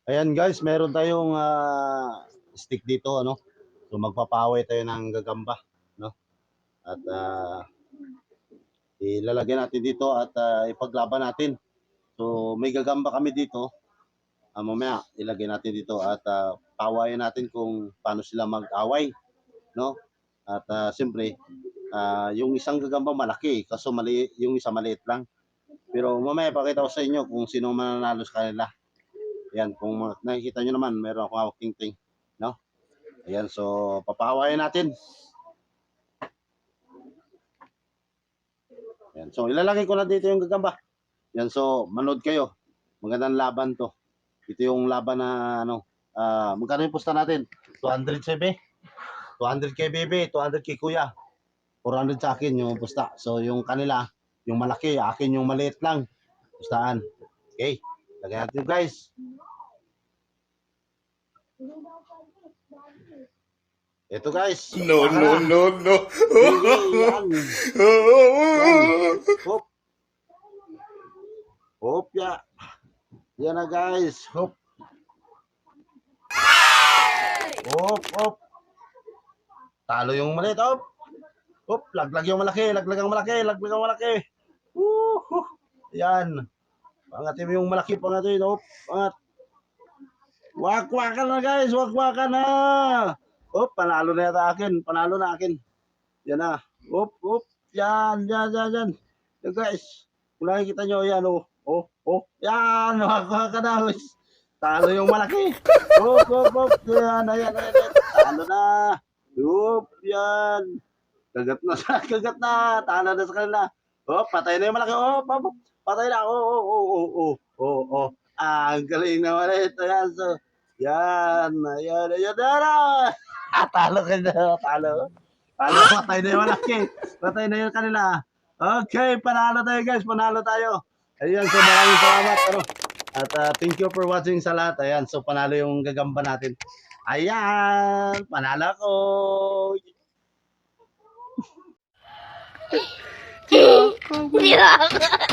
Ayan guys, meron tayong stick dito, ano. So magpapaway tayo ng gagamba, no. At ilalagay natin dito at ipaglaban natin. So may gagamba kami dito. Mamaya ilagay natin dito at pawayan natin kung paano sila mag-away, no. At siyempre, yung isang gagamba malaki, kaso mali, yung isa maliit lang. Pero mamaya pakita ko sa inyo kung sino mananalo sa kanila. Ayan, kung nakikita nyo naman, meron akong hawak ting-ting, no? Ayan, so papawayan natin. Ayan, so ilalagay ko na dito yung gagamba. Ayan, so manood kayo. Magandang laban to. Ito yung laban na ano, magkano yung pusta natin? 200 CB? 200k bebe, 200k kuya. 400 sa akin yung pusta. So yung kanila, yung malaki, akin yung maliit lang. Pustaan. Okay, lagyan natin guys. Ito guys. No. Yan. Hop. Hop ya. Yan na guys. Hop. Hop. Talo yung maliit. Hop. Hop. Laglag yung malaki. Laglag ang malaki. Yan. Pangatin mo yung malaki. Pangatin. Hop. Pangat. Wakwakan na guys. Wakwakan na. Hop. Panalo na yata akin. Panalo na akin. Yan na. Hop. Yan. Yan guys. Kung nakikita nyo, yan oh. Yan. Wakwakan na guys. Talo yung malaki. Hop. Yan. Talo na. Hop. Yan. Kagat na. Talo na sa kanila. Hop. Patay na yung malaki. Hop. Patay na. Ang galing naman ito. Yan. So, yan. Talo ka na. Talo. Patay na yung malaki. Patay na yung kanila. Okay. Panalo tayo guys. Panalo tayo. Ayan. So, maraming salamat. At thank you for watching sa lahat. Ayan. So, panalo yung gagamba natin. Ayan. Panalo ko. Yeah.